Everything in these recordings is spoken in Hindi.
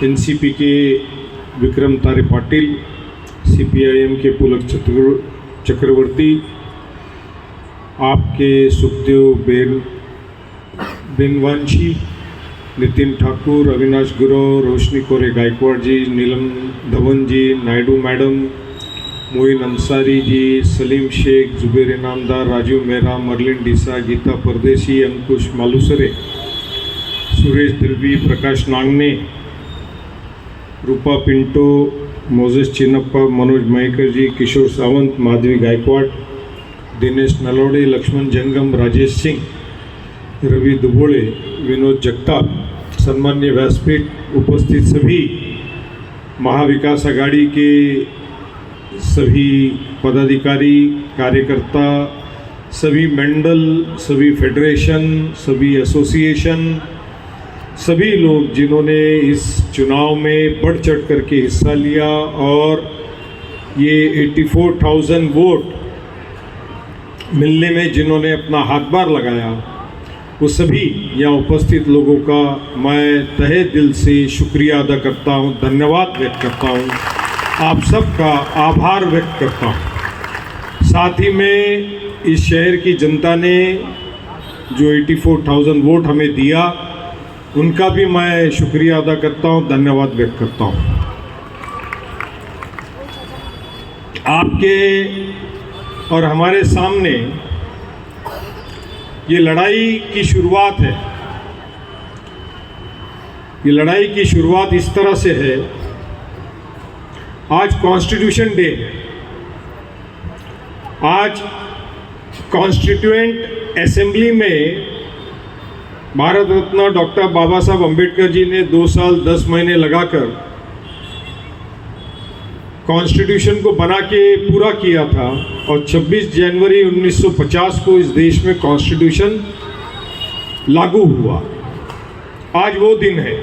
एनसीपी के विक्रम तारे पाटिल, सीपीआईएम के पुलक चक्रवर्ती, आपके सुखदेव बेनवांशी, नितिन ठाकुर, अविनाश गुरव, रोशनी कोरे गायकवाड़ जी, नीलम धवन जी, नायडू मैडम, मोइन अंसारी जी, सलीम शेख, जुबेर इनामदार, राजीव मेहरा, मर्लिन डीसा, गीता परदेसी, अंकुश मालूसरे, सुरेश दलवी, प्रकाश नांगने, रूपा पिंटो, मोजेस चिन्नप्पा, मनोज मयेकर जी, किशोर सावंत, माधवी गायकवाड़, दिनेश नलोड़े, लक्ष्मण जंगम, राजेश सिंह, रवि दुबोले, विनोद जगताप, सम्मान्य व्यासपीठ, उपस्थित सभी महाविकास आघाड़ी के सभी पदाधिकारी, कार्यकर्ता, सभी मंडल, सभी फेडरेशन, सभी एसोसिएशन, सभी लोग जिन्होंने इस चुनाव में बढ़ चढ़ करके हिस्सा लिया और ये 84,000 वोट मिलने में जिन्होंने अपना हाथबार लगाया, वो सभी यहाँ उपस्थित लोगों का मैं तहे दिल से शुक्रिया अदा करता हूँ, धन्यवाद व्यक्त करता हूँ, आप सबका आभार व्यक्त करता हूँ। साथ ही में इस शहर की जनता ने जो 84,000 वोट हमें दिया, उनका भी मैं शुक्रिया अदा करता हूँ, धन्यवाद व्यक्त करता हूँ। आपके और हमारे सामने ये लड़ाई की शुरुआत है। ये लड़ाई की शुरुआत इस तरह से है, आज कॉन्स्टिट्यूशन डे है। आज कॉन्स्टिट्यूएंट असेंबली में भारत रत्न डॉक्टर बाबा साहब अम्बेडकर जी ने 2 साल 10 महीने लगाकर कॉन्स्टिट्यूशन को बना के पूरा किया था और 26 जनवरी 1950 को इस देश में कॉन्स्टिट्यूशन लागू हुआ। आज वो दिन है।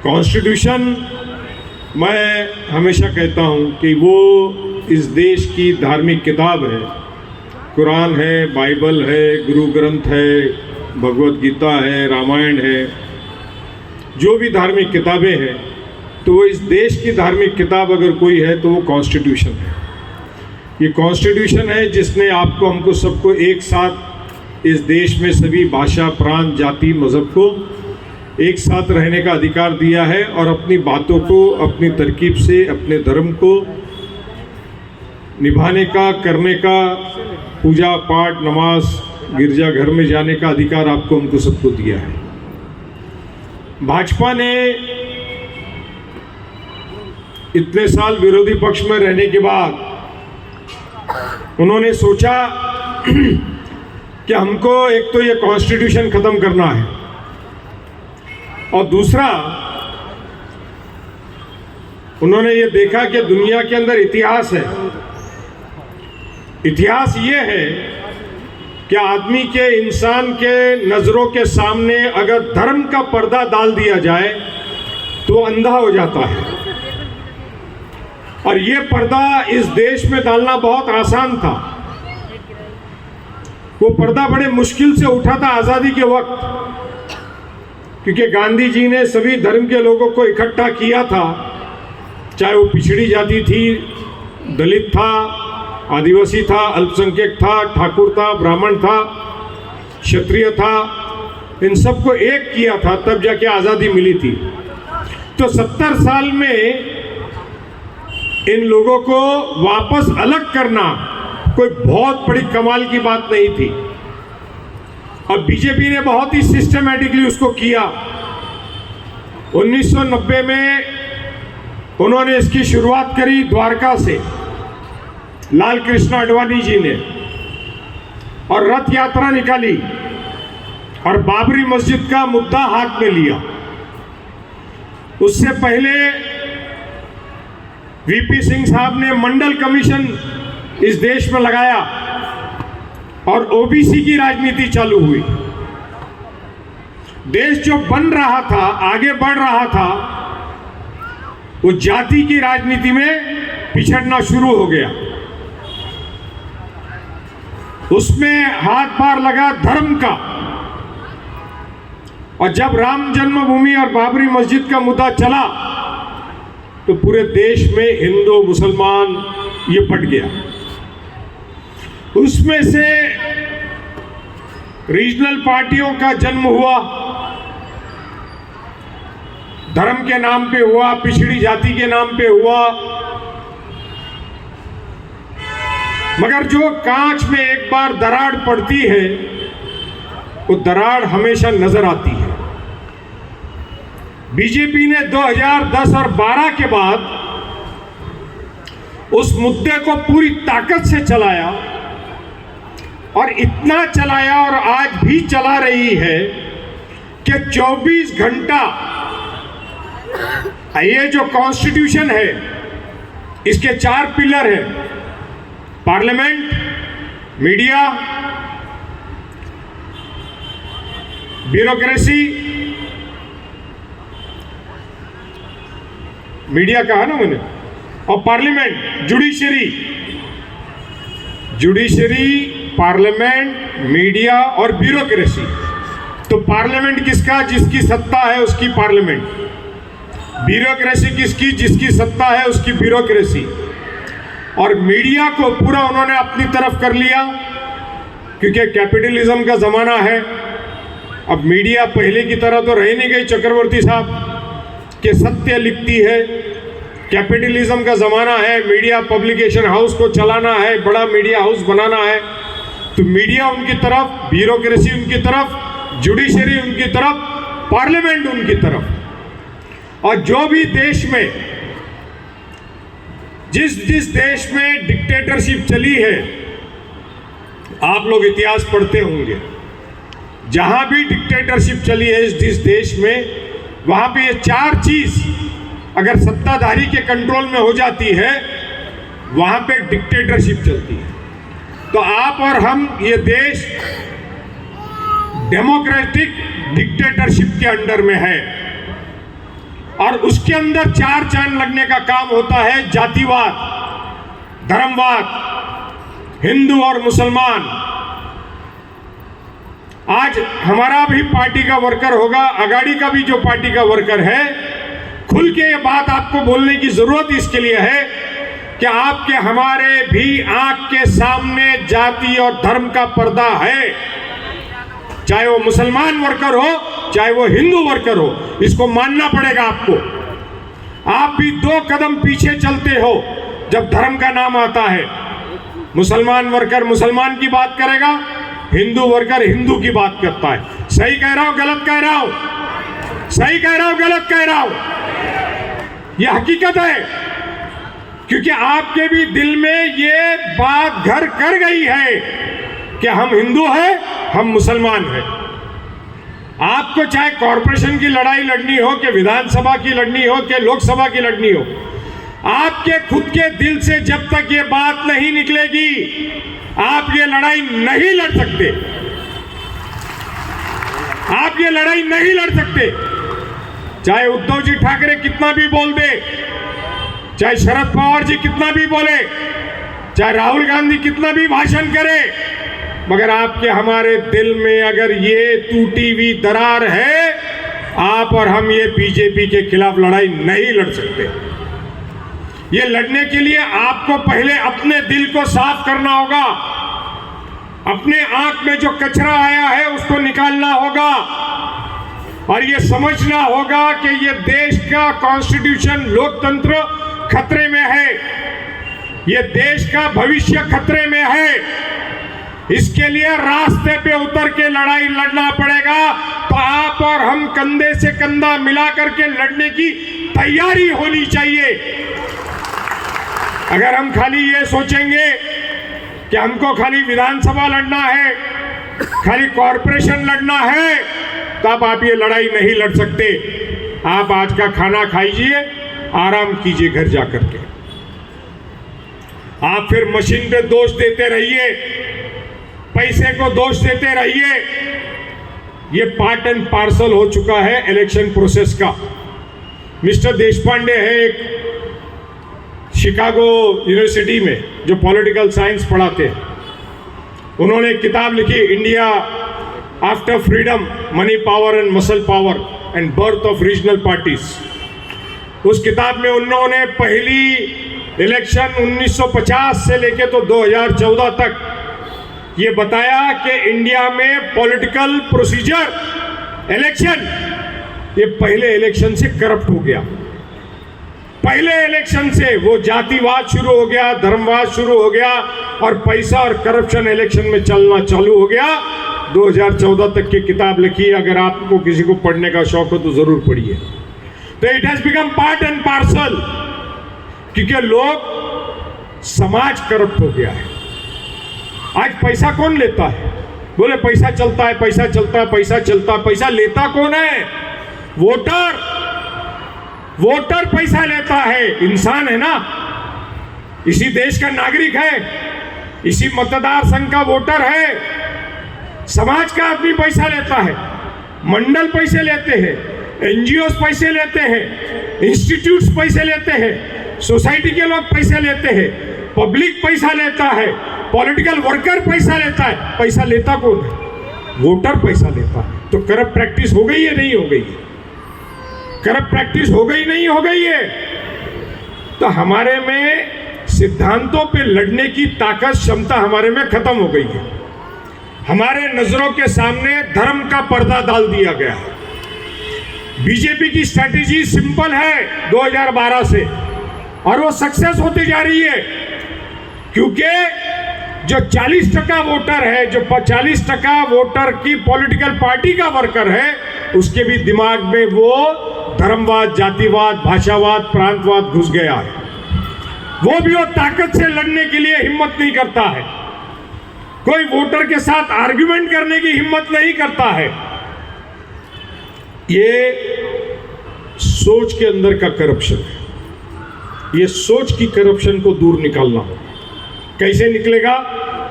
कॉन्स्टिट्यूशन, मैं हमेशा कहता हूँ कि वो इस देश की धार्मिक किताब है। कुरान है, बाइबल है, गुरु ग्रंथ है, भगवत गीता है, रामायण है, जो भी धार्मिक किताबें हैं, तो वो इस देश की धार्मिक किताब अगर कोई है तो वो कॉन्स्टिट्यूशन है। ये कॉन्स्टिट्यूशन है जिसने आपको, हमको सबको एक साथ इस देश में सभी भाषा, प्रांत, जाति, मज़हब को एक साथ रहने का अधिकार दिया है और अपनी बातों को अपनी तरकीब से अपने धर्म को निभाने का, करने का, पूजा पाठ, नमाज, गिरजाघर में जाने का अधिकार आपको, हमको सबको दिया है। भाजपा ने इतने साल विरोधी पक्ष में रहने के बाद उन्होंने सोचा कि हमको एक तो ये कॉन्स्टिट्यूशन खत्म करना है और दूसरा उन्होंने ये देखा कि दुनिया के अंदर इतिहास है। इतिहास ये है कि आदमी के, इंसान के नज़रों के सामने अगर धर्म का पर्दा डाल दिया जाए तो वो अंधा हो जाता है। और ये पर्दा इस देश में डालना बहुत आसान था। वो पर्दा बड़े मुश्किल से उठा था आज़ादी के वक्त, क्योंकि गांधी जी ने सभी धर्म के लोगों को इकट्ठा किया था, चाहे वो पिछड़ी जाति थी, दलित था, आदिवासी था, अल्पसंख्यक था, ठाकुर था, ब्राह्मण था, क्षत्रिय था, इन सबको एक किया था, तब जाके आज़ादी मिली थी। तो 70 साल में इन लोगों को वापस अलग करना कोई बहुत बड़ी कमाल की बात नहीं थी और बीजेपी ने बहुत ही सिस्टमैटिकली उसको किया। 1990 में उन्होंने इसकी शुरुआत करी द्वारका से, लाल कृष्ण आडवाणी जी ने, और रथ यात्रा निकाली और बाबरी मस्जिद का मुद्दा हाथ में लिया। उससे पहले वीपी सिंह साहब ने मंडल कमीशन इस देश में लगाया और ओबीसी की राजनीति चालू हुई। देश जो बन रहा था, आगे बढ़ रहा था, वो जाति की राजनीति में पिछड़ना शुरू हो गया। उसमें हाथ पार लगा धर्म का। और जब राम जन्मभूमि और बाबरी मस्जिद का मुद्दा चला तो पूरे देश में हिंदू मुसलमान ये बट गया। उसमें से रीजनल पार्टियों का जन्म हुआ, धर्म के नाम पे हुआ, पिछड़ी जाति के नाम पे हुआ, मगर जो कांच में एक बार दरार पड़ती है वो दरार हमेशा नजर आती है। बीजेपी ने 2010 और 12 के बाद उस मुद्दे को पूरी ताकत से चलाया और इतना चलाया और आज भी चला रही है कि 24 घंटा ये जो कॉन्स्टिट्यूशन है इसके 4 पिलर हैं, पार्लियामेंट, मीडिया, ब्यूरोक्रेसी, मीडिया कहा ना मैंने, और पार्लियामेंट, जुडिशरी, पार्लियामेंट, मीडिया और ब्यूरोक्रेसी। तो पार्लियामेंट किसका? जिसकी सत्ता है उसकी पार्लियामेंट। ब्यूरोक्रेसी किसकी? जिसकी सत्ता है उसकी ब्यूरोक्रेसी। और मीडिया को पूरा उन्होंने अपनी तरफ कर लिया क्योंकि कैपिटलिज्म का ज़माना है। अब मीडिया पहले की तरह तो रह नहीं गई चक्रवर्ती साहब कि सत्य लिखती है। कैपिटलिज्म का ज़माना है, मीडिया पब्लिकेशन हाउस को चलाना है, बड़ा मीडिया हाउस बनाना है। तो मीडिया उनकी तरफ, ब्यूरोक्रेसी उनकी तरफ, जुडिशरी उनकी तरफ, पार्लियामेंट उनकी तरफ। और जो भी देश में, जिस देश में डिक्टेटरशिप चली है, आप लोग इतिहास पढ़ते होंगे, जहां भी डिक्टेटरशिप चली है जिस देश में, वहां पे ये 4 चीज अगर सत्ताधारी के कंट्रोल में हो जाती है, वहां पे डिक्टेटरशिप चलती है। तो आप और हम, ये देश डेमोक्रेटिक डिक्टेटरशिप के अंडर में है और उसके अंदर 4 चांद लगने का काम होता है। जातिवाद, धर्मवाद, हिंदू और मुसलमान। आज हमारा भी पार्टी का वर्कर होगा, अगाड़ी का भी जो पार्टी का वर्कर है, खुल के ये बात आपको बोलने की जरूरत इसके लिए है कि आपके हमारे भी आंख के सामने जाति और धर्म का पर्दा है। चाहे वो मुसलमान वर्कर हो, चाहे वो हिंदू वर्कर हो, इसको मानना पड़ेगा आपको। आप भी 2 कदम पीछे चलते हो जब धर्म का नाम आता है। मुसलमान वर्कर मुसलमान की बात करेगा, हिंदू वर्कर हिंदू की बात करता है। सही कह रहा हूं, गलत कह रहा हूं? सही कह रहा हूं, गलत कह रहा हूं? यह हकीकत है, क्योंकि आपके भी दिल में ये बात घर कर गई है कि हम हिंदू हैं, हम मुसलमान हैं। आपको चाहे कॉरपोरेशन की लड़ाई लड़नी हो, कि विधानसभा की लड़नी हो, कि लोकसभा की लड़नी हो, आपके खुद के दिल से जब तक ये बात नहीं निकलेगी, आप ये लड़ाई नहीं लड़ सकते। आप ये लड़ाई नहीं लड़ सकते। चाहे उद्धव जी ठाकरे कितना भी बोल दे, चाहे शरद पवार जी कितना भी बोले, चाहे राहुल गांधी कितना भी भाषण करे, मगर आपके हमारे दिल में अगर ये टूटी हुई दरार है, आप और हम ये बीजेपी के खिलाफ लड़ाई नहीं लड़ सकते। ये लड़ने के लिए आपको पहले अपने दिल को साफ करना होगा। अपने आंख में जो कचरा आया है उसको निकालना होगा और ये समझना होगा कि ये देश का कॉन्स्टिट्यूशन, लोकतंत्र खतरे में है। ये देश का भविष्य खतरे में है। इसके लिए रास्ते पे उतर के लड़ाई लड़ना पड़ेगा। तो आप और हम कंधे से कंधा मिला करके लड़ने की तैयारी होनी चाहिए। अगर हम खाली ये सोचेंगे कि हमको खाली विधानसभा लड़ना है, खाली कॉरपोरेशन लड़ना है, तब आप ये लड़ाई नहीं लड़ सकते। आप आज का खाना खाइए, आराम कीजिए घर जाकर के। आप फिर मशीन पे दोष देते रहिए, पैसे को दोष देते रहिए। ये पार्ट एंड पार्सल हो चुका है इलेक्शन प्रोसेस का। मिस्टर देशपांडे है एक शिकागो यूनिवर्सिटी में जो पॉलिटिकल साइंस पढ़ाते हैं। उन्होंने एक किताब लिखी, India after freedom, money power and muscle power and birth of regional parties. उस किताब में उन्होंने पहली इलेक्शन 1950 से लेके तो 2014 तक ये बताया कि इंडिया में पॉलिटिकल प्रोसीजर इलेक्शन ये पहले इलेक्शन से करप्ट हो गया। पहले इलेक्शन से वो जातिवाद शुरू हो गया, धर्मवाद शुरू हो गया और पैसा और करप्शन इलेक्शन में चलना चालू हो गया। 2014 तक की किताब लिखी है, अगर आपको किसी को पढ़ने का शौक हो तो जरूर पढ़िए। तो it has become part and parcel, क्योंकि लोग समाज करप्ट हो गया है। आज पैसा कौन लेता है? बोले पैसा चलता है, पैसा चलता है, पैसा चलता है। पैसा लेता कौन है? वोटर। वोटर पैसा लेता है, इंसान है ना, इसी देश का नागरिक है, इसी मतदार संघ का वोटर है। समाज का आदमी पैसा लेता है, मंडल पैसे लेते हैं, एनजीओ पैसे लेते हैं, इंस्टीट्यूट्स पैसे लेते हैं, सोसाइटी के लोग पैसे लेते हैं, पब्लिक पैसा लेता है, पॉलिटिकल वर्कर पैसा लेता है। पैसा लेता कौन है? वोटर पैसा लेता है। तो करप्ट प्रैक्टिस हो गई है, नहीं हो गई है? करप्ट प्रैक्टिस हो गई, नहीं हो गई है? तो हमारे में सिद्धांतों पे लड़ने की ताकत, क्षमता हमारे में खत्म हो गई है। हमारे नजरों के सामने धर्म का पर्दा डाल दिया गया है। बीजेपी की स्ट्रैटेजी सिंपल है 2012 से, और वो सक्सेस होती जा रही है, क्योंकि जो 40% वोटर है, जो 40% वोटर की पॉलिटिकल पार्टी का वर्कर है, उसके भी दिमाग में वो धर्मवाद, जातिवाद, भाषावाद, प्रांतवाद घुस गया है। वो भी वो ताकत से लड़ने के लिए हिम्मत नहीं करता है, कोई वोटर के साथ आर्ग्यूमेंट करने की हिम्मत नहीं करता है। ये सोच के अंदर का करप्शन है। ये सोच की करप्शन को दूर निकालना होगा। कैसे निकलेगा?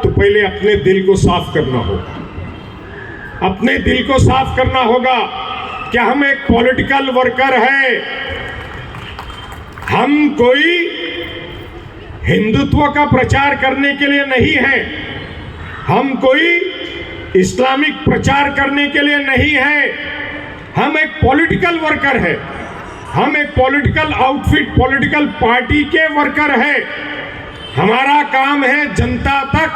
तो पहले अपने दिल को साफ करना होगा। अपने दिल को साफ करना होगा कि हम एक पॉलिटिकल वर्कर हैं, हम कोई हिंदुत्व का प्रचार करने के लिए नहीं है, हम कोई इस्लामिक प्रचार करने के लिए नहीं है, हम एक पॉलिटिकल वर्कर है, हम एक पॉलिटिकल आउटफिट, पॉलिटिकल पार्टी के वर्कर है। हमारा काम है जनता तक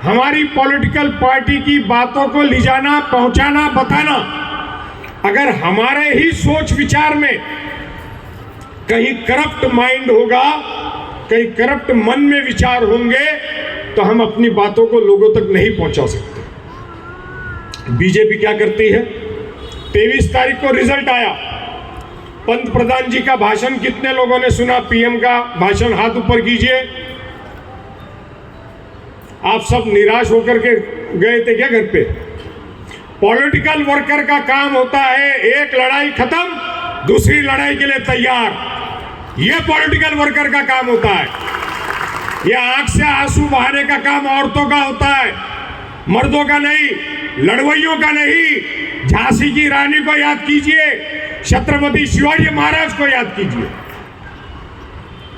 हमारी पॉलिटिकल पार्टी की बातों को ले जाना, पहुंचाना, बताना। अगर हमारे ही सोच विचार में कहीं करप्ट माइंड होगा, कहीं करप्ट मन में विचार होंगे, तो हम अपनी बातों को लोगों तक नहीं पहुंचा सकते। बीजेपी क्या करती है? 23 तारीख को रिजल्ट आया, पंत प्रधान जी का भाषण कितने लोगों ने सुना? पीएम का भाषण हाथ ऊपर कीजिए। आप सब निराश होकर के गए थे क्या घर पे? पॉलिटिकल वर्कर का काम होता है एक लड़ाई खत्म, दूसरी लड़ाई के लिए तैयार। यह पॉलिटिकल वर्कर का काम होता है। यह आंख से आंसू बहाने का काम औरतों का होता है, मर्दों का नहीं, लड़वैयों का नहीं। झांसी की रानी को याद कीजिए, छत्रपति शिवाजी महाराज को याद कीजिए।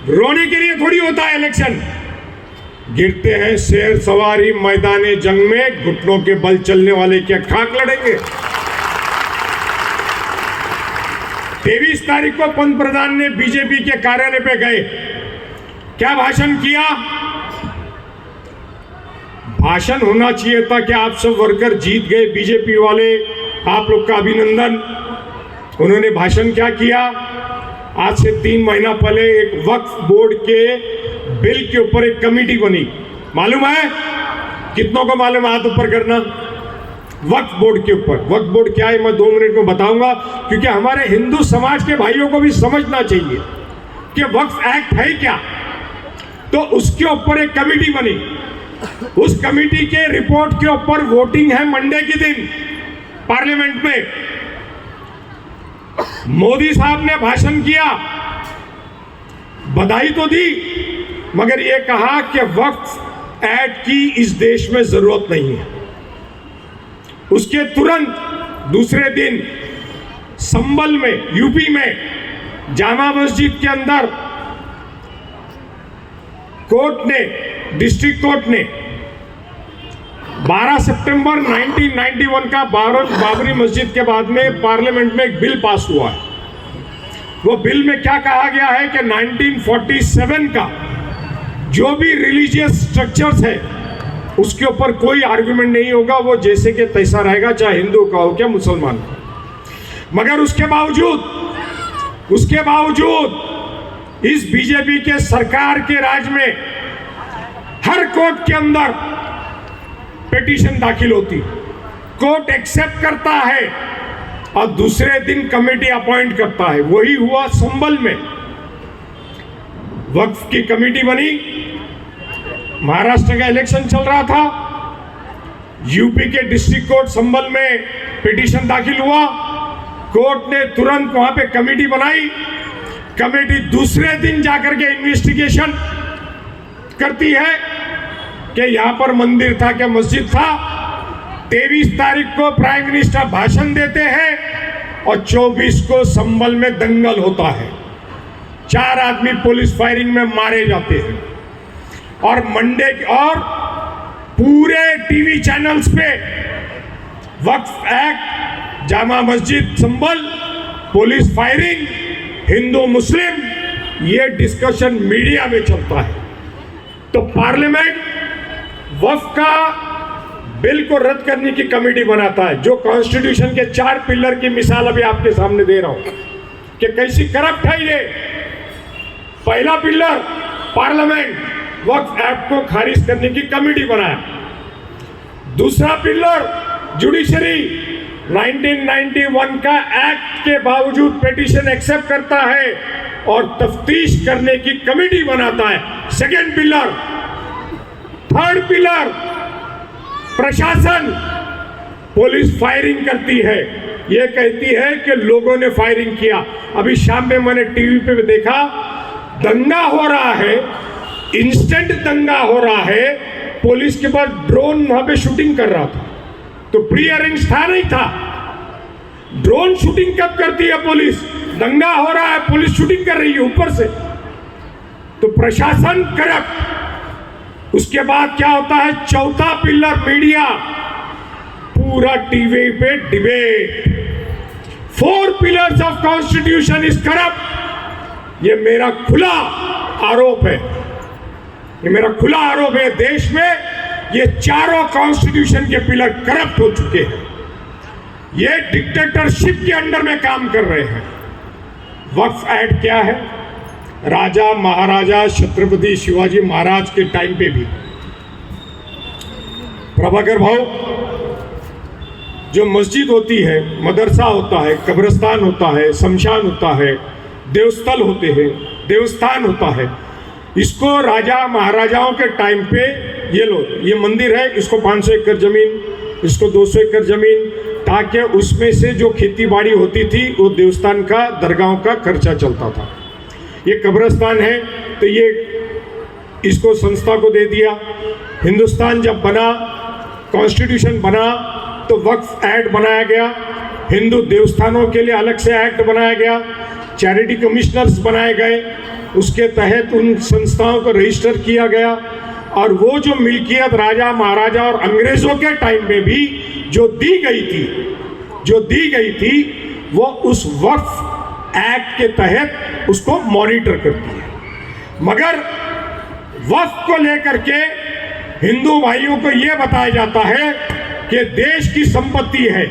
रोने के लिए थोड़ी होता है इलेक्शन। गिरते हैं शेर सवारी मैदाने जंग में, घुटनों के बल चलने वाले क्या खाक लड़ेंगे? 23 तारीख को पंत प्रधान ने बीजेपी के कार्यालय पे गए, क्या भाषण किया? भाषण होना चाहिए था कि आप सब वर्कर जीत गए, बीजेपी वाले, आप लोग का अभिनंदन। उन्होंने भाषण क्या किया? आज से 3 महीना पहले एक वक्फ बोर्ड के बिल के ऊपर एक कमेटी बनी। मालूम है? कितनों को मालूम? हाथ ऊपर करना। वक्फ बोर्ड के ऊपर। वक्फ बोर्ड क्या है मैं 2 मिनट में बताऊंगा, क्योंकि हमारे हिंदू समाज के भाइयों को भी समझना चाहिए कि वक्फ एक्ट है क्या। तो उसके ऊपर एक कमेटी बनी। उस कमेटी के रिपोर्ट के ऊपर वोटिंग है मंडे के दिन पार्लियामेंट में। मोदी साहब ने भाषण किया, बधाई तो दी, मगर यह कहा कि वक्फ एक्ट की इस देश में जरूरत नहीं है। उसके तुरंत दूसरे दिन संभल में, यूपी में, जामा मस्जिद के अंदर कोर्ट ने, डिस्ट्रिक्ट कोर्ट ने 12 सितंबर 1991 का बाबरी मस्जिद के बाद में पार्लियामेंट में एक बिल पास हुआ है। वो बिल में क्या कहा गया है कि 1947 का जो भी रिलीजियस स्ट्रक्चर्स है उसके ऊपर कोई आर्गुमेंट नहीं होगा, वो जैसे कि तैसा रहेगा, चाहे हिंदू का हो क्या मुसलमान का। मगर उसके बावजूद इस बीजेपी के सरकार के राज में हर कोर्ट के अंदर पिटीशन दाखिल होती, कोर्ट एक्सेप्ट करता है और दूसरे दिन कमेटी अपॉइंट करता है। वही हुआ संभल में, वक्फ की कमेटी बनी, महाराष्ट्र का इलेक्शन चल रहा था, यूपी के डिस्ट्रिक्ट कोर्ट संभल में पिटीशन दाखिल हुआ, कोर्ट ने तुरंत वहां पे कमेटी बनाई, कमेटी दूसरे दिन जाकर के इन्वेस्टिगेशन करती है कि यहां पर मंदिर था क्या मस्जिद था। 23 तारीख को प्राइम मिनिस्टर भाषण देते हैं और 24 को संभल में दंगल होता है, 4 आदमी पुलिस फायरिंग में मारे जाते हैं और मंडे और पूरे टीवी चैनल्स पे वक्फ एक्ट, जामा मस्जिद संभल, पुलिस फायरिंग, हिंदू मुस्लिम, ये डिस्कशन मीडिया में चलता है। तो पार्लियामेंट वक्फ का बिल को रद्द करने की कमेटी बनाता है, जो कॉन्स्टिट्यूशन के 4 पिलर की मिसाल अभी आपके सामने दे रहा हूं कि कैसी करप्ट है ये। पहला पिलर, पार्लियामेंट वक्फ एक्ट को खारिज करने की कमेटी बनाया। दूसरा पिलर, जुडिशरी 1991 का एक्ट के बावजूद पिटीशन एक्सेप्ट करता है और तफ्तीश करने की कमेटी बनाता है। Second pillar. थर्ड पिलर, प्रशासन, पुलिस फायरिंग करती है, ये कहती है कि लोगों ने फायरिंग किया। अभी शाम में मैंने टीवी पे देखा, दंगा हो रहा है, इंस्टेंट दंगा हो रहा है, पुलिस के पास ड्रोन वहां पे शूटिंग कर रहा था, तो प्री अरेंज था नहीं था। ड्रोन शूटिंग कब करती है पुलिस? दंगा हो रहा है, पुलिस शूटिंग कर रही है ऊपर से। तो प्रशासन करप्ट। उसके बाद क्या होता है? चौथा पिलर, मीडिया, पूरा टीवी पे debate. 4 pillars of constitution is corrupt. ये मेरा खुला आरोप है, ये मेरा खुला आरोप है। देश में ये चारों कॉन्स्टिट्यूशन के पिलर करप्ट हो चुके हैं, ये डिक्टेटरशिप के अंडर में काम कर रहे हैं। वक्फ एक्ट क्या है? राजा महाराजा छत्रपति शिवाजी महाराज के टाइम पे भी, प्रभाकर भाव, जो मस्जिद होती है, मदरसा होता है, कब्रिस्तान होता है, शमशान होता है, देवस्थल होते हैं, देवस्थान होता है, इसको राजा महाराजाओं के टाइम पे ये लो, ये मंदिर है, इसको 500 एकड़ जमीन, इसको 200 एकड़ जमीन, ताकि उसमें से जो खेती बाड़ी होती थी वो देवस्थान का, दरगाहों का खर्चा चलता था। ये कब्रिस्तान है तो ये इसको संस्था को दे दिया। हिंदुस्तान जब बना, कॉन्स्टिट्यूशन बना, तो वक्फ एक्ट बनाया गया, हिंदू देवस्थानों के लिए अलग से एक्ट बनाया गया, चैरिटी कमिश्नर्स बनाए गए, उसके तहत उन संस्थाओं को रजिस्टर किया गया। और वो जो मिल्कियत राजा महाराजा और अंग्रेजों के टाइम में भी जो दी गई थी वो उस वक्फ एक्ट के तहत उसको मॉनिटर करती है। मगर वक्फ को लेकर के हिंदू भाइयों को यह बताया जाता है कि देश की संपत्ति है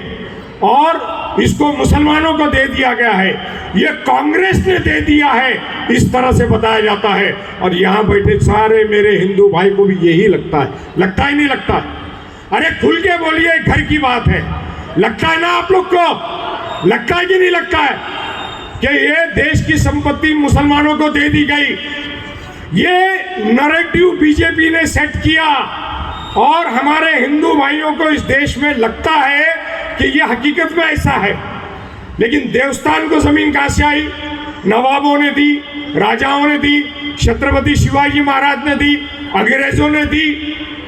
और इसको मुसलमानों को दे दिया गया है, ये कांग्रेस ने दे दिया है, इस तरह से बताया जाता है। और यहाँ बैठे सारे मेरे हिंदू भाई को भी यही लगता है। लगता ही नहीं लगता? अरे खुल के बोलिए, घर की बात है। लगता है ना आप लोग को? लगता है कि नहीं लगता है कि ये देश की संपत्ति मुसलमानों को दे दी गई? ये नैरेटिव बीजेपी ने सेट किया और हमारे हिंदू भाइयों को इस देश में लगता है कि ये हकीकत में ऐसा है। लेकिन देवस्थान को जमीन कहां से आई? नवाबों ने दी, राजाओं ने दी, छत्रपति शिवाजी महाराज ने दी, अंग्रेजों ने दी,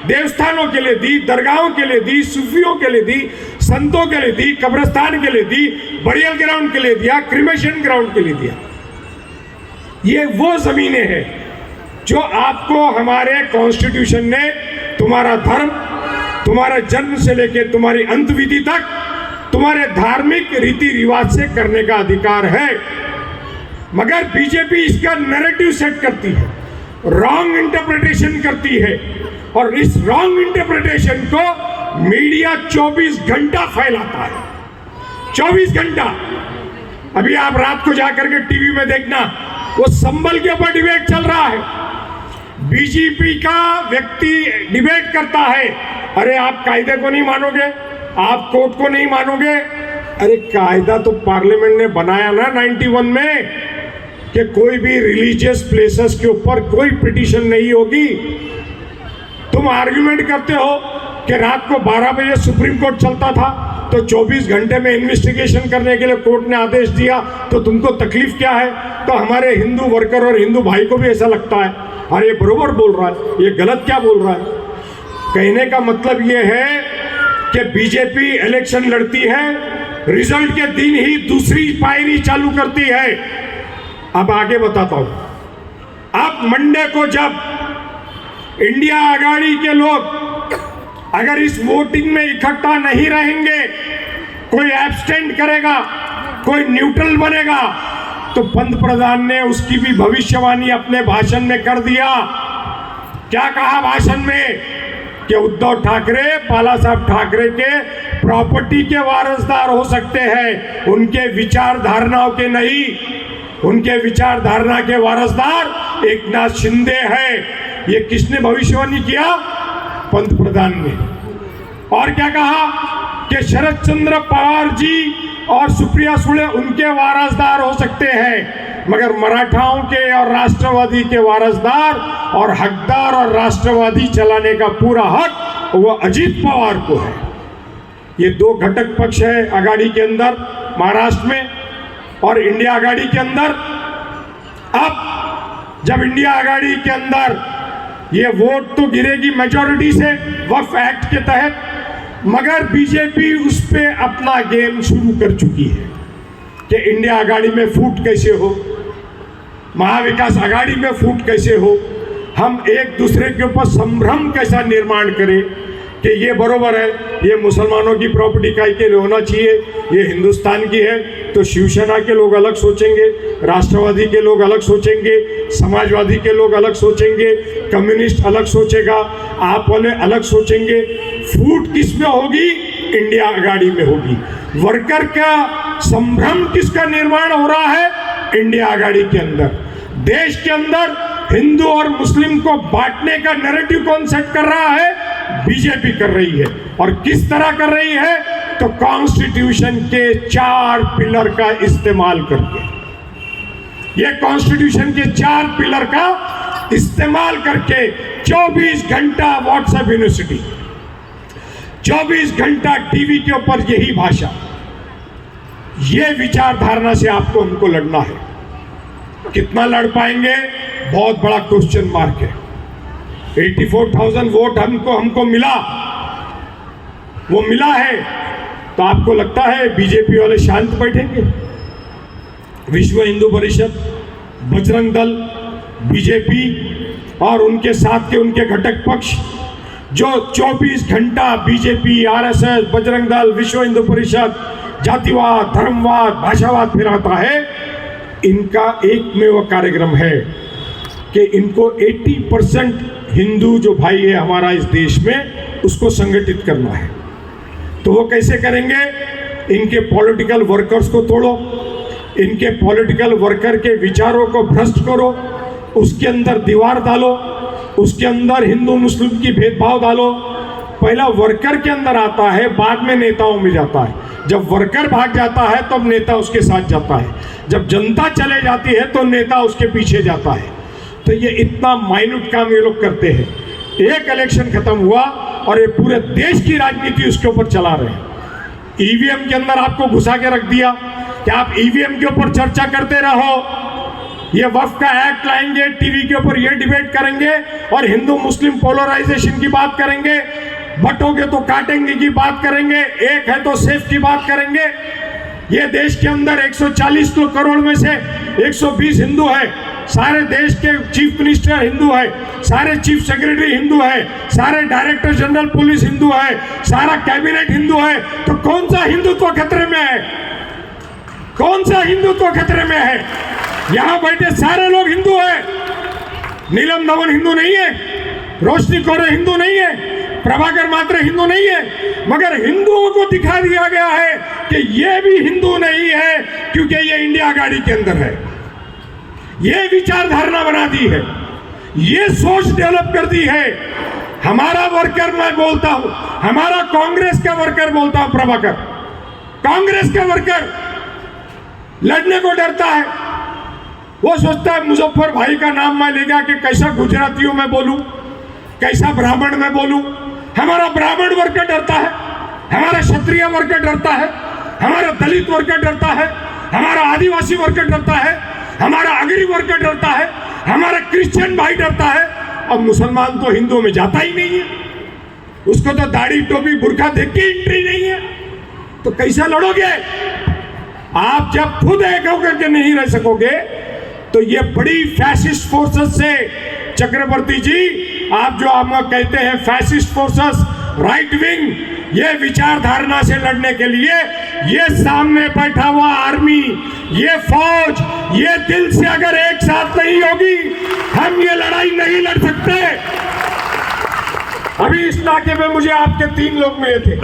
देवस्थानों के लिए दी, दरगाहों के लिए दी, सूफियों के लिए दी, संतों के लिए दी, कब्रिस्तान के लिए दी, बरियल ग्राउंड के लिए दिया, क्रिमेशन ग्राउंड के लिए दिया। ये वो जमीनें हैं जो आपको हमारे कॉन्स्टिट्यूशन ने तुम्हारा धर्म, तुम्हारे जन्म से लेकर तुम्हारी अंतविधि तक तुम्हारे धार्मिक रीति रिवाज से करने का अधिकार है। मगर बीजेपी इसका नैरेटिव सेट करती है, रॉन्ग इंटरप्रिटेशन करती है, और इस रॉन्ग इंटरप्रिटेशन को मीडिया 24 घंटा फैलाता है। 24 घंटा। अभी आप रात को जाकर के टीवी में देखना, वो संबल के ऊपर डिबेट चल रहा है। बीजेपी का व्यक्ति डिबेट करता है, अरे आप कायदे को नहीं मानोगे, आप कोर्ट को नहीं मानोगे। अरे कायदा तो पार्लियामेंट ने बनाया ना 91 में कि कोई भी रिलीजियस प्लेसेस के ऊपर कोई पिटीशन नहीं होगी। तुम आर्ग्यूमेंट करते हो कि रात को 12 बजे सुप्रीम कोर्ट चलता था तो 24 घंटे में इन्वेस्टिगेशन करने के लिए कोर्ट ने आदेश दिया, तो तुमको तकलीफ क्या है? तो हमारे हिंदू वर्कर और हिंदू भाई को भी ऐसा लगता है, अरे ये बरोबर बोल रहा है, ये गलत क्या बोल रहा है। कहने का मतलब ये है कि बीजेपी इलेक्शन लड़ती है, रिजल्ट के दिन ही दूसरी पायरी चालू करती है। अब आगे बताता हूं। अब मंडे को जब इंडिया आघाड़ी के लोग अगर इस वोटिंग में इकट्ठा नहीं रहेंगे, कोई एब्सटेंट करेगा, कोई न्यूट्रल बनेगा, तो पंतप्रधान ने उसकी भी भविष्यवाणी अपने भाषण में कर दिया। क्या कहा भाषण में? कि उद्धव ठाकरे बाला साहब ठाकरे के प्रॉपर्टी के वारसदार हो सकते हैं, उनके विचार धारणाओं के नहीं। उनके विचार धारणा के वारसदार एकनाथ शिंदे है। ये किसने भविष्यवाणी किया? पंतप्रधान ने। और क्या कहा कि शरद चंद्र पवार जी और सुप्रिया सुळे उनके वारसदार हो सकते हैं, मगर मराठाओं के और राष्ट्रवादी के वारसदार और हकदार और राष्ट्रवादी चलाने का पूरा हक वो अजीत पवार को है। ये दो घटक पक्ष है आघाड़ी के अंदर, महाराष्ट्र में और इंडिया आघाड़ी के अंदर। अब जब इंडिया आघाड़ी के अंदर ये वोट तो गिरेगी मेजॉरिटी से वक्फ एक्ट के तहत, मगर बीजेपी उस पे अपना गेम शुरू कर चुकी है कि इंडिया आघाड़ी में फूट कैसे हो, महाविकास आघाड़ी में फूट कैसे हो, हम एक दूसरे के ऊपर संभ्रम कैसा निर्माण करें कि ये बरोबर है, ये मुसलमानों की प्रॉपर्टी काहे के लिए होना चाहिए, ये हिंदुस्तान की है। तो शिवसेना के लोग अलग सोचेंगे, राष्ट्रवादी के लोग अलग सोचेंगे, समाजवादी के लोग अलग सोचेंगे, कम्युनिस्ट अलग सोचेगा, आप वाले अलग सोचेंगे। फूट किस में होगी? इंडिया आघाड़ी में होगी। वर्कर का संभ्रम किसका निर्माण हो रहा है? इंडिया आघाड़ी के अंदर। देश के अंदर हिंदू और मुस्लिम को बांटने का नैरेटिव कौन सेट कर रहा है? बीजेपी कर रही है। और किस तरह कर रही है? तो कॉन्स्टिट्यूशन के 4 पिलर का इस्तेमाल करके, ये कॉन्स्टिट्यूशन के 4 पिलर का इस्तेमाल करके 24 घंटा व्हाट्सएप यूनिवर्सिटी, 24 घंटा टीवी के ऊपर यही भाषा, ये विचारधारणा से आपको हमको लड़ना है। कितना लड़ पाएंगे? बहुत बड़ा क्वेश्चन मार्क है। 84,000 वोट हमको मिला, वो मिला है, तो आपको लगता है बीजेपी वाले शांत बैठेंगे? विश्व हिंदू परिषद, बजरंग दल, बीजेपी और उनके साथ के उनके घटक पक्ष जो 24 घंटा बीजेपी, आरएसएस, बजरंग दल, विश्व हिंदू परिषद जातिवाद, धर्मवाद, भाषावाद फैलाता है, इनका एकमेव कार्यक्रम है कि इनको 80% हिंदू जो भाई है हमारा इस देश में, उसको संगठित करना है। तो वो कैसे करेंगे? इनके पॉलिटिकल वर्कर्स को तोड़ो, इनके पॉलिटिकल वर्कर के विचारों को भ्रष्ट करो, उसके अंदर दीवार डालो, उसके अंदर हिंदू मुस्लिम की भेदभाव डालो। पहला वर्कर के अंदर आता है, बाद में नेताओं में जाता है। जब वर्कर भाग जाता है तब नेता उसके साथ जाता है, जब जनता चले जाती है तो नेता उसके पीछे जाता है। तो ये इतना माइन्यूट काम ये लोग करते हैं। एक इलेक्शन खत्म हुआ और ये पूरे देश की राजनीति उसके ऊपर चला रहे हैं। ईवीएम के अंदर आपको घुसा के रख दिया कि आप ईवीएम के ऊपर चर्चा करते रहो, ये वक्फ का एक्ट लाएंगे, टीवी के ऊपर ये डिबेट करेंगे और हिंदू मुस्लिम पोलराइजेशन की बात करेंगे, बटोगे तो काटेंगे की बात करेंगे, एक है तो सेफ की बात करेंगे। ये देश के अंदर 140 करोड़ में से 120 हिंदू है, सारे देश के चीफ मिनिस्टर हिंदू है, सारे चीफ सेक्रेटरी हिंदू है, सारे डायरेक्टर जनरल पुलिस हिंदू है, सारा कैबिनेट हिंदू है, तो कौन सा हिंदुत्व खतरे में है? कौन सा हिंदुत्व खतरे में है? यहां बैठे सारे लोग हिंदू हैं। नीलम धवन हिंदू नहीं है, रोशनी कोरे हिंदू नहीं है, प्रभाकर मात्रे हिंदू नहीं है, मगर हिंदुओं को दिखा दिया गया है कि ये भी हिंदू नहीं है क्योंकि ये इंडिया गाड़ी के अंदर है। ये विचारधारा बना दी है, ये सोच डेवलप कर दी है। हमारा वर्कर, मैं बोलता हूं, हमारा कांग्रेस का वर्कर बोलता हूं, प्रभाकर, कांग्रेस का वर्कर लड़ने को डरता है। वो सोचता है मुजफ्फर भाई का नाम मैं लेगा कि कैसा गुजरातियों में बोलूं, कैसा ब्राह्मण में बोलूं। हमारा ब्राह्मण वर्कर डरता है, हमारा क्षत्रिय वर्कर डरता है, हमारा दलित वर्कर डरता है, हमारा आदिवासी वर्कर डरता है, हमारा अगरी वर्कर डरता है, हमारा क्रिश्चियन भाई डरता है। अब मुसलमान तो हिंदुओं में जाता ही नहीं है, उसको तो दाढ़ी टोपी बुर्खा देख के एंट्री नहीं है, तो कैसा लड़ोगे? आप जब खुद एक होकर के नहीं रह सकोगे तो ये बड़ी फैसिस्ट फोर्सेस से, चक्रवर्ती जी, आप जो हम कहते हैं फैसिस्ट फोर्सेस, राइट विंग, ये विचारधारा से लड़ने के लिए ये सामने बैठा हुआ आर्मी, ये फौज, ये दिल से अगर एक साथ नहीं होगी, हम ये लड़ाई नहीं लड़ सकते। अभी इस नाके पे मुझे आपके 3 लोग मिले थे,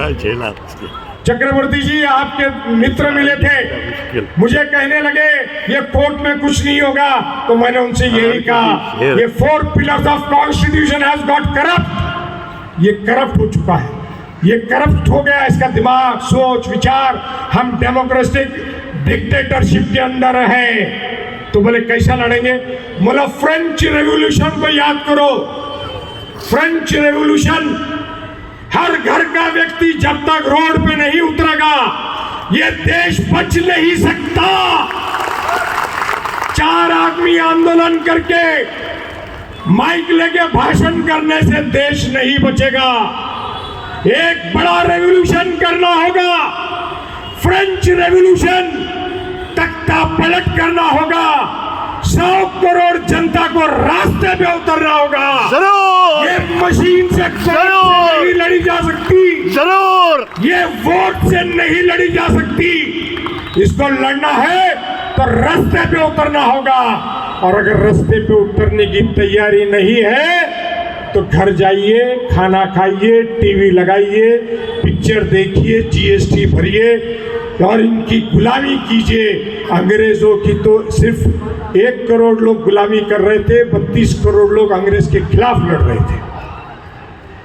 चक्रवर्ती जी आपके मित्र मिले थे, मुझे कहने लगे ये कोर्ट में कुछ नहीं होगा, तो मैंने उनसे यही कहा, ये 4 pillars of constitution has got corrupt, ये करप्ट हो चुका है, ये करप्ट हो गया इसका दिमाग, सोच, विचार। हम डेमोक्रेटिक डिक्टेटरशिप के अंदर हैं। तो बोले कैसा लड़ेंगे? बोला फ्रेंच रेवोल्यूशन को याद करो, फ्रेंच रेवोल्यूशन, हर घर का व्यक्ति जब तक रोड पे नहीं उतरेगा ये देश बच नहीं सकता। 4 आदमी आंदोलन करके माइक लेके भाषण करने से देश नहीं बचेगा। एक बड़ा रेवोल्यूशन करना होगा, फ्रेंच रेवोल्यूशन, तख्ता पलट करना होगा, 100 करोड़ जनता को रास्ते पे उतरना होगा। जरूर। ये मशीन से नहीं लड़ी जा सकती, जरूर। ये वोट से नहीं लड़ी जा सकती। इसको लड़ना है तो रास्ते पे उतरना होगा, और अगर रास्ते पे उतरने की तैयारी नहीं है तो घर जाइए, खाना खाइए, टीवी लगाइए, पिक्चर देखिए, जीएसटी भरिए और इनकी गुलामी कीजिए। अंग्रेजों की तो सिर्फ 1 करोड़ लोग गुलामी कर रहे थे, 32 करोड़ लोग अंग्रेज के खिलाफ लड़ रहे थे।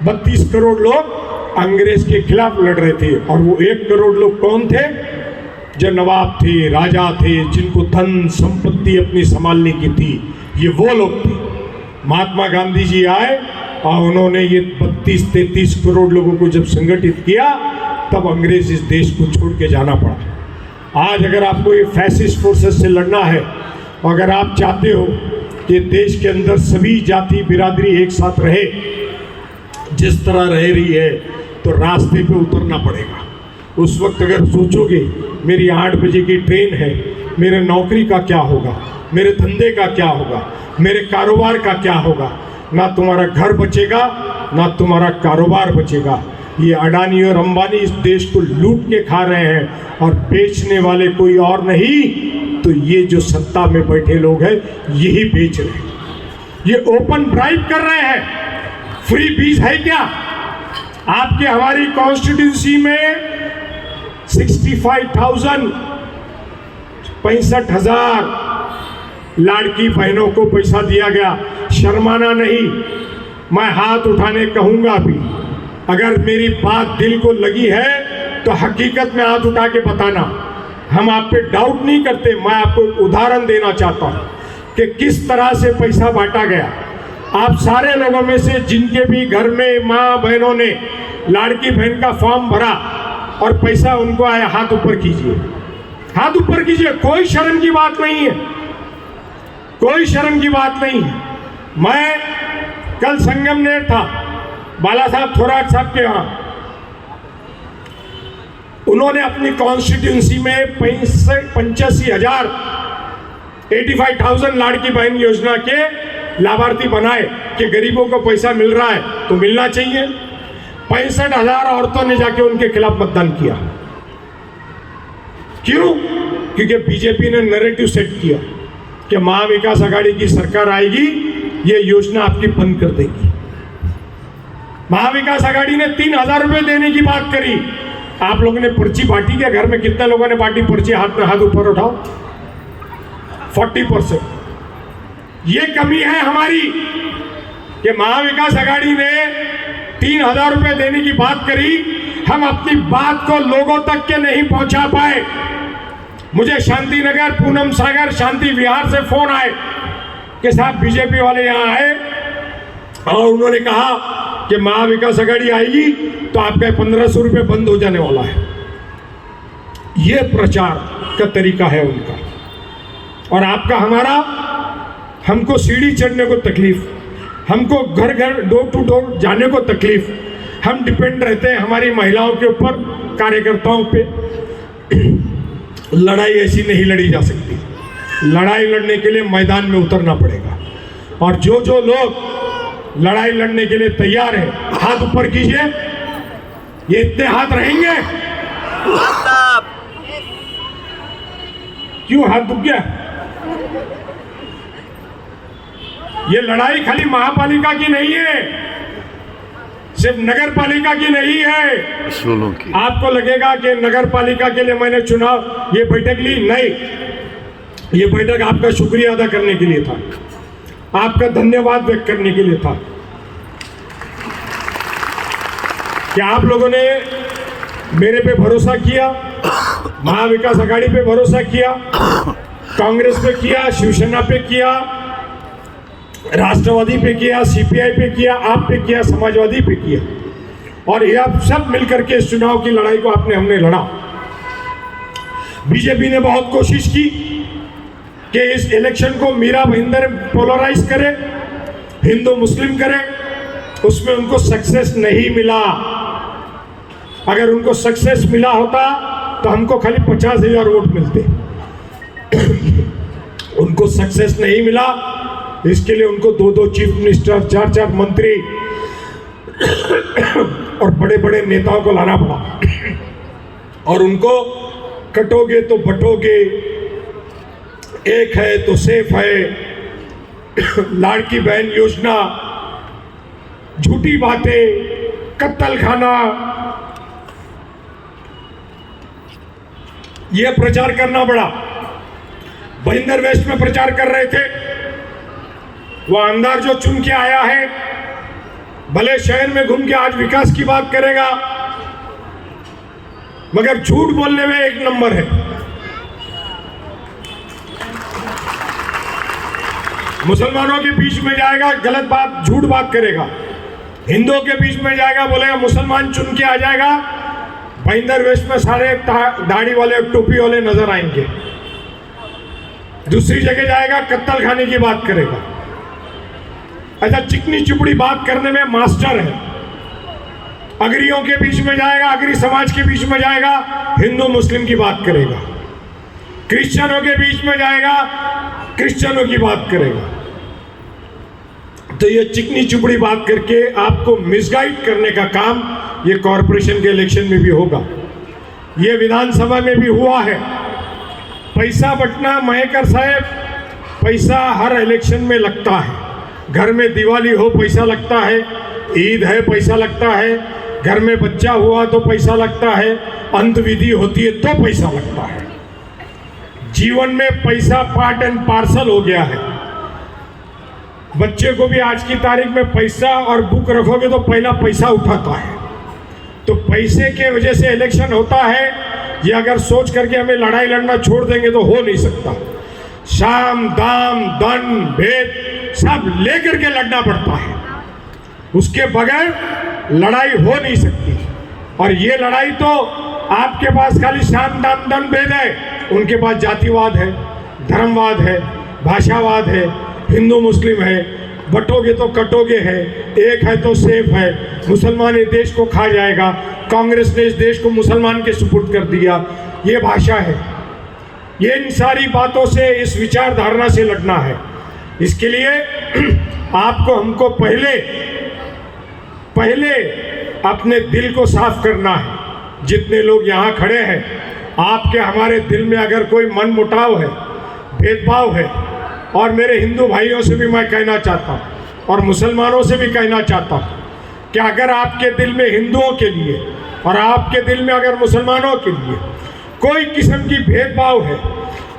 32 करोड़ लोग अंग्रेज के खिलाफ लड़ रहे थे, और वो 1 करोड़ लोग कौन थे? जो नवाब थे, राजा थे, जिनको धन संपत्ति अपनी संभालने की थी, ये वो लोग थे। महात्मा गांधी जी आए और उन्होंने ये 32-33 करोड़ लोगों को जब संगठित किया, तब अंग्रेज इस देश को छोड़ के जाना पड़ा। आज अगर आपको ये फैसिस्ट फोर्सेस से लड़ना है, अगर आप चाहते हो कि देश के अंदर सभी जाति बिरादरी एक साथ रहे जिस तरह रह रही है, तो रास्ते पे उतरना पड़ेगा। उस वक्त अगर सोचोगे मेरी 8 बजे की ट्रेन है, मेरे नौकरी का क्या होगा, मेरे धंधे का क्या होगा, मेरे कारोबार का क्या होगा, ना तुम्हारा घर बचेगा ना तुम्हारा कारोबार बचेगा। ये अडानी और अंबानी इस देश को लूट के खा रहे हैं, और बेचने वाले कोई और नहीं, तो ये जो सत्ता में बैठे लोग हैं यही बेच रहे हैं। ये ओपन ड्राइव कर रहे हैं। फ्री बीज है क्या? आपके हमारी कॉन्स्टिट्यूंसी में 65,000 65,000 लाड़की बहनों को पैसा दिया गया। शर्माना नहीं, मैं हाथ उठाने कहूंगा भी। अगर मेरी बात दिल को लगी है तो हकीकत में हाथ उठा के बताना। हम आप पे डाउट नहीं करते। मैं आपको उदाहरण देना चाहता हूं कि किस तरह से पैसा बांटा गया। आप सारे लोगों में से जिनके भी घर में माँ बहनों ने लाड़की बहन का फॉर्म भरा और पैसा उनको आया, हाथ ऊपर कीजिए, हाथ ऊपर कीजिए। कोई शर्म की बात नहीं है, कोई शर्म की बात नहीं है। मैं कल संगमनेर था, बाला साहब थोराट साहब के यहाँ। उन्होंने अपनी कॉन्स्टिट्यूंसी में 85,000 85,000 लाड़की बहन योजना के लाभार्थी बनाए कि गरीबों को पैसा मिल रहा है तो मिलना चाहिए। 65,000 औरतों ने जाके उनके खिलाफ मतदान किया। क्यों? क्योंकि बीजेपी ने नैरेटिव सेट किया कि महाविकास आघाड़ी की सरकार आएगी, ये योजना आपकी बंद कर देगी। महाविकास आघाड़ी ने 3,000 रुपए देने की बात करी। आप लोगों ने पर्ची बांटी क्या? घर में कितने लोगों ने बांटी पर्ची? हाथ में हाथ ऊपर उठाओ। 40%। ये कमी है हमारी कि महाविकास आघाड़ी ने 3,000 रुपए देने की बात करी, हम अपनी बात को लोगों तक के नहीं पहुंचा पाए। मुझे शांतिनगर, पूनम सागर, शांति विहार से फोन आए कि साहब बीजेपी वाले यहाँ आए और उन्होंने कहा कि महाविकास आघाड़ी आएगी तो आपका 1,500 रुपये बंद हो जाने वाला है। ये प्रचार का तरीका है उनका। और आपका हमारा, हमको सीढ़ी चढ़ने को तकलीफ, हमको घर घर डोर टू डोर जाने को तकलीफ, हम डिपेंड रहते हैं हमारी महिलाओं के ऊपर, कार्यकर्ताओं पे। लड़ाई ऐसी नहीं लड़ी जा सकती। लड़ाई लड़ने के लिए मैदान में उतरना पड़ेगा। और जो जो लोग लड़ाई लड़ने के लिए तैयार हैं, हाथ ऊपर कीजिए। ये इतने हाथ रहेंगे? क्यों हाथ दुख गया? ये लड़ाई खाली महापालिका की नहीं है, सिर्फ नगर पालिका की नहीं है। आपको लगेगा कि नगर पालिका के लिए मैंने चुनाव ये बैठक ली, नहीं। ये बैठक आपका शुक्रिया अदा करने के लिए था, आपका धन्यवाद व्यक्त करने के लिए था कि आप लोगों ने मेरे पे भरोसा किया, महाविकास आघाड़ी पे भरोसा किया, कांग्रेस पे किया, शिवसेना पे किया, राष्ट्रवादी पे किया, सीपीआई पे किया, आप पे किया, समाजवादी पे किया। और ये आप सब मिलकर के इस चुनाव की लड़ाई को हमने लड़ा। बीजेपी ने बहुत कोशिश की कि इस इलेक्शन को मीरा भाईंदर पोलराइज करे, हिंदू मुस्लिम करे। उसमें उनको सक्सेस नहीं मिला। अगर उनको सक्सेस मिला होता तो हमको खाली 50,000 वोट मिलते। उनको सक्सेस नहीं मिला, इसके लिए उनको 2-2 चीफ मिनिस्टर, 4-4 मंत्री और बड़े बड़े नेताओं को लाना पड़ा। और उनको कटोगे तो बटोगे, एक है तो सेफ है, लाड़की बहन योजना, झूठी बातें, कत्ल खाना, यह प्रचार करना पड़ा। भाईंदर वेस्ट में प्रचार कर रहे थे, वो अंदर जो चुन के आया है, भले शहर में घूम के आज विकास की बात करेगा, मगर झूठ बोलने में एक नंबर है। मुसलमानों के बीच में जाएगा, गलत बात, झूठ बात करेगा। हिंदुओं के बीच में जाएगा, बोलेगा मुसलमान चुन के आ जाएगा। भाईंदर वेस्ट में सारे दाढ़ी वाले, टोपी वाले नजर आएंगे। दूसरी जगह जाएगा, कत्ल खाने की बात करेगा। ऐसा चिकनी चुपड़ी बात करने में मास्टर है। अगरियों के बीच में जाएगा, अगरी समाज के बीच में जाएगा, हिंदू मुस्लिम की बात करेगा। क्रिश्चियनों के बीच में जाएगा, क्रिश्चियनों की बात करेगा। तो ये चिकनी चुपड़ी बात करके आपको मिसगाइड करने का काम ये कॉरपोरेशन के इलेक्शन में भी होगा, ये विधानसभा में भी हुआ है। पैसा बंटना, महेकर साहब, पैसा हर इलेक्शन में लगता है। घर में दिवाली हो पैसा लगता है, ईद है पैसा लगता है, घर में बच्चा हुआ तो पैसा लगता है, अंत विधि होती है तो पैसा लगता है। जीवन में पैसा पार्ट एंड पार्सल हो गया है। बच्चे को भी आज की तारीख में पैसा और बुक रखोगे तो पहला पैसा उठाता है। तो पैसे के वजह से इलेक्शन होता है, ये अगर सोच करके हमें लड़ाई लड़ना छोड़ देंगे तो हो नहीं सकता। साम दाम दंड भेद सब लेकर के लड़ना पड़ता है, उसके बगैर लड़ाई हो नहीं सकती। और ये लड़ाई तो आपके पास खाली साम दाम दंड भेद है, उनके पास जातिवाद है, धर्मवाद है, भाषावाद है, हिंदू मुस्लिम है, बटोगे तो कटोगे है, एक है तो सेफ है, मुसलमान इस देश को खा जाएगा, कांग्रेस ने इस देश को मुसलमान के सुपुर्द कर दिया, ये भाषा है। ये इन सारी बातों से, इस विचारधारा से लड़ना है। इसके लिए आपको हमको पहले अपने दिल को साफ करना है। जितने लोग यहाँ खड़े हैं, आपके हमारे दिल में अगर कोई मन मुटाव है, भेदभाव है, और मेरे हिंदू भाइयों से भी मैं कहना चाहता हूँ और मुसलमानों से भी कहना चाहता हूँ कि अगर आपके दिल में हिंदुओं के लिए और आपके दिल में अगर मुसलमानों के लिए कोई किस्म की भेदभाव है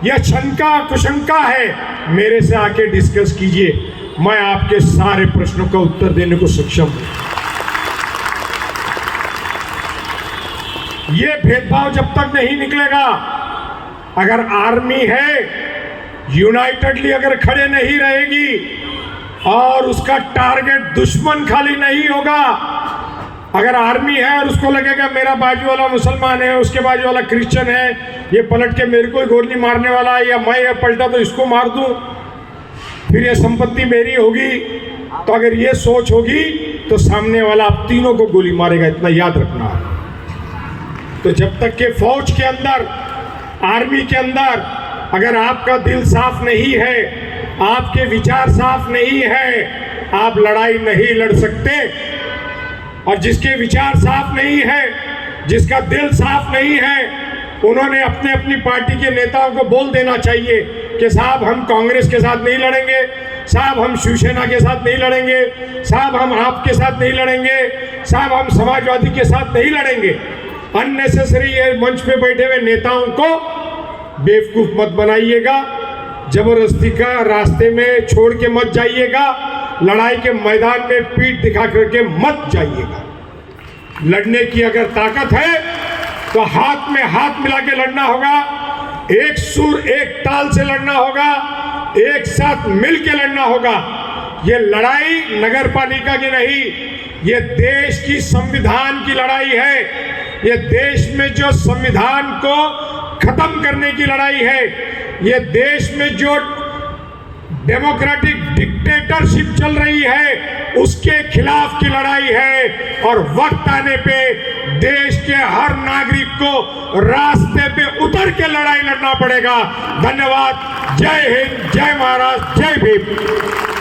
या शंका कुशंका है, मेरे से आके डिस्कस कीजिए। मैं आपके सारे प्रश्नों का उत्तर देने को सक्षम हूँ। ये भेदभाव जब तक नहीं निकलेगा, अगर आर्मी है यूनाइटेडली अगर खड़े नहीं रहेगी और उसका टारगेट दुश्मन खाली नहीं होगा, अगर आर्मी है और उसको लगेगा मेरा बाजू वाला मुसलमान है, उसके बाजू वाला क्रिश्चियन है, ये पलट के मेरे को ही गोली मारने वाला है, या मैं ये पलटा तो इसको मार दूं, फिर ये संपत्ति मेरी होगी, तो अगर ये सोच होगी तो सामने वाला आप तीनों को गोली मारेगा। इतना याद रखना है। तो जब तक के फौज के अंदर, आर्मी के अंदर अगर आपका दिल साफ नहीं है, आपके विचार साफ नहीं है, आप लड़ाई नहीं लड़ सकते। और जिसके विचार साफ नहीं है, जिसका दिल साफ नहीं है, उन्होंने अपने अपनी पार्टी के नेताओं को बोल देना चाहिए कि साहब हम कांग्रेस के साथ नहीं लड़ेंगे, साहब हम शिवसेना के साथ नहीं लड़ेंगे, साहब हम आप के साथ नहीं लड़ेंगे, साहब हम समाजवादी के साथ नहीं लड़ेंगे। अननेसेसरी ये मंच पे बैठे हुए नेताओं को बेवकूफ मत बनाइएगा, जबरदस्ती का रास्ते में छोड़ के मत जाइएगा, लड़ाई के मैदान में पीठ दिखा करके मत जाइएगा। लड़ने की अगर ताकत है तो हाथ में हाथ मिला के लड़ना होगा, एक सुर एक ताल से लड़ना होगा, एक साथ मिल के लड़ना होगा। ये लड़ाई नगर पालिका की नहीं, ये देश की संविधान की लड़ाई है। ये देश में जो संविधान को खत्म करने की लड़ाई है, ये देश में जो डेमोक्रेटिक डिक्टेटरशिप चल रही है उसके खिलाफ की लड़ाई है। और वक्त आने पे देश के हर नागरिक को रास्ते पे उतर के लड़ाई लड़ना पड़ेगा। धन्यवाद। जय हिंद, जय महाराष्ट्र, जय भीम।